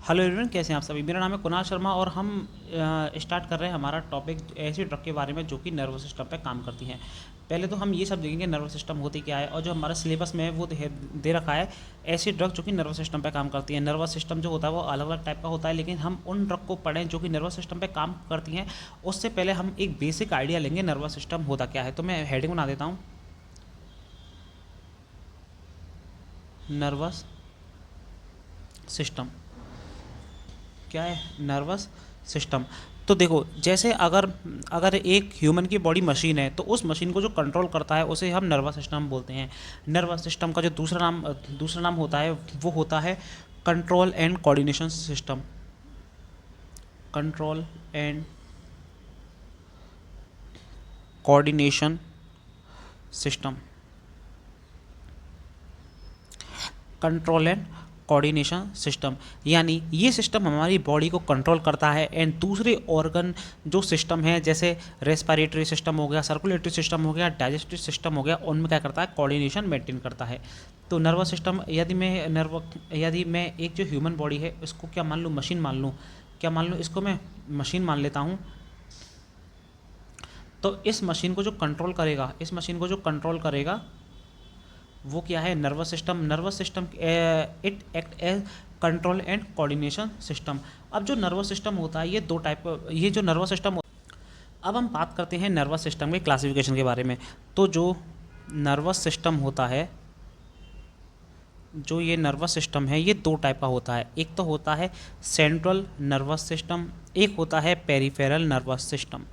Hello everyone, कैसे हैं आप सभी। मेरा नाम है कुणाल शर्मा और हम स्टार्ट कर रहे हैं हमारा टॉपिक ऐसी ड्रग के बारे में जो कि नर्वस सिस्टम पे काम करती हैं। पहले तो हम ये सब देखेंगे नर्वस सिस्टम होती क्या है, और जो हमारा सिलेबस में है वो दे रखा है ऐसी ड्रग जो कि नर्वस सिस्टम पे काम करती है। नर्वस सिस्टम जो होता है वो अलग अलग टाइप का होता है, लेकिन हम उन ड्रग को पढ़ें जो कि नर्वस सिस्टम पे काम करती हैं उससे पहले हम एक बेसिक आइडिया लेंगे नर्वस सिस्टम होता क्या है। तो मैं हेडिंग बना देता हूँ, नर्वस सिस्टम। क्या है नर्वस सिस्टम? तो देखो, जैसे अगर अगर एक ह्यूमन की बॉडी मशीन है तो उस मशीन को जो कंट्रोल करता है उसे हम नर्वस सिस्टम बोलते हैं। नर्वस सिस्टम का जो दूसरा नाम होता है वो होता है control and coordination system. Control and coordination system. Control and coordination system, यानी ये सिस्टम हमारी बॉडी को कंट्रोल करता है एंड दूसरे ऑर्गन जो सिस्टम है जैसे रेस्पिरेटरी सिस्टम हो गया, सर्कुलेटरी सिस्टम हो गया, डाइजेस्टिव सिस्टम हो गया, उनमें क्या करता है, कोऑर्डिनेशन मेंटेन करता है। तो नर्वस सिस्टम, यदि मैं एक जो ह्यूमन बॉडी है उसको क्या मान लूँ, मशीन मान लूँ, क्या मान लूँ, इसको मैं मशीन मान लेता हूँ। तो इस मशीन को जो कंट्रोल करेगा, वो क्या है, nervous system. Nervous system it act as control and coordination system. अब जो नर्वस सिस्टम होता है ये दो टाइप, ये जो नर्वस सिस्टम, अब हम बात करते हैं नर्वस सिस्टम के क्लासिफिकेशन के बारे में। तो जो नर्वस सिस्टम होता है, जो ये नर्वस सिस्टम है ये दो टाइप का होता है। एक तो होता है सेंट्रल नर्वस सिस्टम, एक होता है पेरिफेरल नर्वस सिस्टम।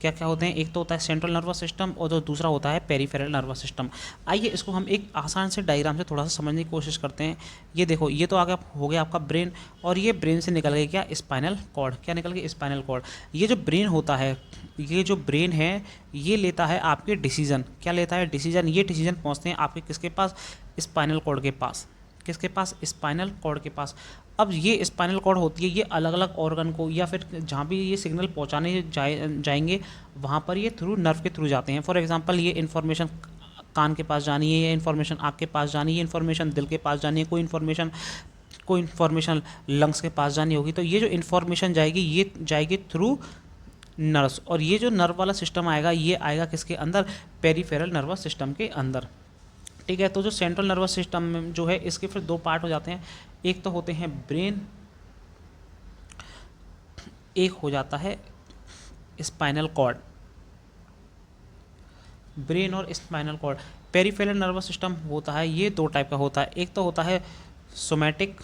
क्या क्या होते हैं, एक तो होता है सेंट्रल नर्वस सिस्टम और जो दूसरा होता है पेरिफेरल नर्वस सिस्टम। आइए इसको हम एक आसान से डायग्राम से थोड़ा सा समझने की कोशिश करते हैं। ये देखो, ये तो आगे हो गया आपका ब्रेन, और ये ब्रेन से निकल गया क्या, स्पाइनल कॉर्ड। क्या निकल गया, स्पाइनल कॉर्ड। ये जो ब्रेन होता है, ये जो ब्रेन है ये लेता है आपके डिसीजन। क्या लेता है, डिसीजन। ये डिसीजन पहुँचते हैं आपके किसके पास, स्पाइनल कॉर्ड के पास। किसके पास, स्पाइनल कॉर्ड के पास। अब ये स्पाइनल कॉर्ड होती है, ये अलग अलग ऑर्गन को या फिर जहाँ भी ये सिग्नल पहुँचाने जाएंगे वहाँ पर ये थ्रू नर्व के थ्रू जाते हैं। फॉर एग्जांपल, ये इन्फॉर्मेशन कान के पास जानी है, ये इन्फॉर्मेशन आँख के पास जानी है, ये इन्फॉर्मेशन दिल के पास जानी है, कोई इन्फॉर्मेशन लंग्स के पास जानी होगी। तो ये जो इन्फॉर्मेशन जाएगी ये जाएगी थ्रू नर्व्स, और ये जो नर्व वाला सिस्टम आएगा ये आएगा किसके अंदर, पेरिफेरल नर्वस सिस्टम के अंदर। ठीक है। तो जो सेंट्रल नर्वस सिस्टम जो है इसके फिर दो पार्ट हो जाते हैं। एक तो होते हैं ब्रेन, एक हो जाता है स्पाइनल कॉर्ड। ब्रेन और spinal cord. Peripheral nervous system होता है ये दो टाइप का होता है। एक तो होता है सोमैटिक,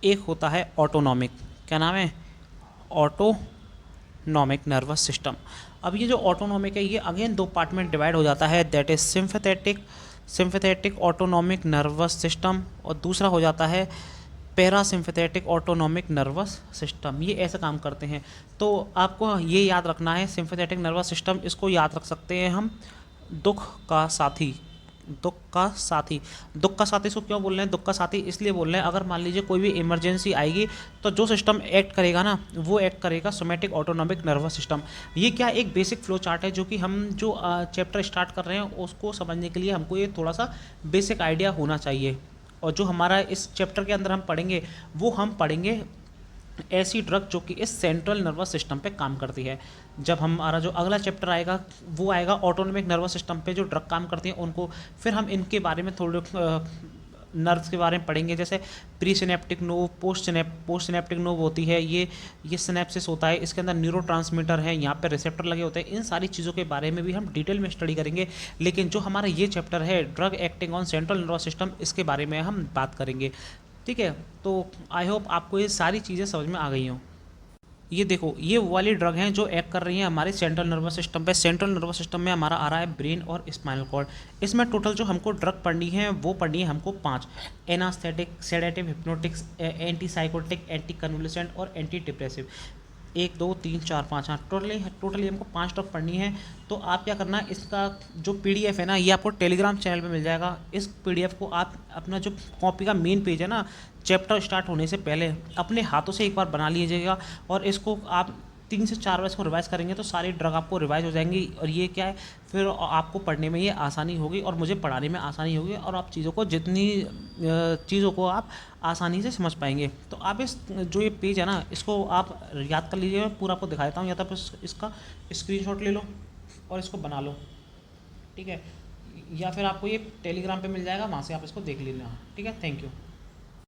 एक होता है ऑटोनॉमिक। क्या नाम है, ऑटोनॉमिक नर्वस सिस्टम। अब ये जो ऑटोनॉमिक है ये अगेन दो पार्ट में डिवाइड हो जाता है, that is sympathetic autonomic nervous system, और दूसरा हो जाता है पैरासिम्फेथेटिक ऑटोनॉमिक नर्वस सिस्टम। ये ऐसा काम करते हैं। तो आपको ये याद रखना है, सिम्फेथेटिक नर्वस सिस्टम, इसको याद रख सकते हैं हम दुख का साथी। दुख का साथी इसको क्यों बोल रहे हैं, दुख का साथी इसलिए बोल रहे हैं, अगर मान लीजिए कोई भी इमरजेंसी आएगी तो जो सिस्टम एक्ट करेगा ना, वो एक्ट करेगा सोमैटिक ऑटोनॉमिक नर्वस सिस्टम। ये क्या एक बेसिक फ्लो चार्ट है जो कि हम जो चैप्टर स्टार्ट कर रहे हैं उसको समझने के लिए हमको ये थोड़ा सा बेसिक आइडिया होना चाहिए। और जो हमारा इस चैप्टर के अंदर हम पढ़ेंगे वो हम पढ़ेंगे ऐसी ड्रग जो कि इस सेंट्रल नर्वस सिस्टम पे काम करती है। जब हमारा जो अगला चैप्टर आएगा वो आएगा ऑटोनॉमिक नर्वस सिस्टम पे जो ड्रग काम करती हैं उनको, फिर हम इनके बारे में थोड़े नर्व्स के बारे में पढ़ेंगे, जैसे pre synaptic knob, post synaptic knob होती है, ये सिनेप्सिस होता है, इसके अंदर न्यूरोट्रांसमीटर है, यहाँ पे रिसेप्टर लगे होते हैं। इन सारी चीज़ों के बारे में भी हम डिटेल में स्टडी करेंगे, लेकिन जो हमारा ये चैप्टर है drug acting on central nervous system, इसके बारे में हम बात करेंगे। ठीक है। तो आई होप आपको ये सारी चीज़ें समझ में आ गई हों। ये देखो, ये वो वाली ड्रग हैं जो एक्ट कर रही हैं हमारे सेंट्रल नर्वस सिस्टम पे। सेंट्रल नर्वस सिस्टम में हमारा आ रहा है ब्रेन और स्पाइनल कॉर्ड। इसमें टोटल जो हमको ड्रग पढ़नी है वो पढ़नी है हमको 5: anaesthetic, sedative, hypnotics, anti psychotic, anti convulsant और एंटी डिप्रेसिव। 1 2 3 4 5, हाँ टोटली हमको 5 ड्रग पढ़नी है। तो आप क्या करना, इसका जो PDF है ना ये आपको टेलीग्राम चैनल पे मिल जाएगा। इस PDF को आप अपना जो कॉपी का मेन पेज है ना, चैप्टर स्टार्ट होने से पहले अपने हाथों से एक बार बना लीजिएगा, और इसको आप 3 से 4 बार इसको रिवाइज करेंगे तो सारी ड्रग आपको रिवाइज हो जाएंगी, और ये क्या है, फिर आपको पढ़ने में ये आसानी होगी और मुझे पढ़ाने में आसानी होगी, और आप चीज़ों को चीज़ों को आप आसानी से समझ पाएंगे। तो आप इस जो ये पेज है ना, इसको आप याद कर लीजिए, मैं पूरा आपको दिखा देता हूँ, या तो आप इसका स्क्रीनशॉट ले लो और इसको बना लो, ठीक है, या फिर आपको ये टेलीग्राम पे मिल जाएगा, वहाँ से आप इसको देख लेना, ठीक है। Thank you.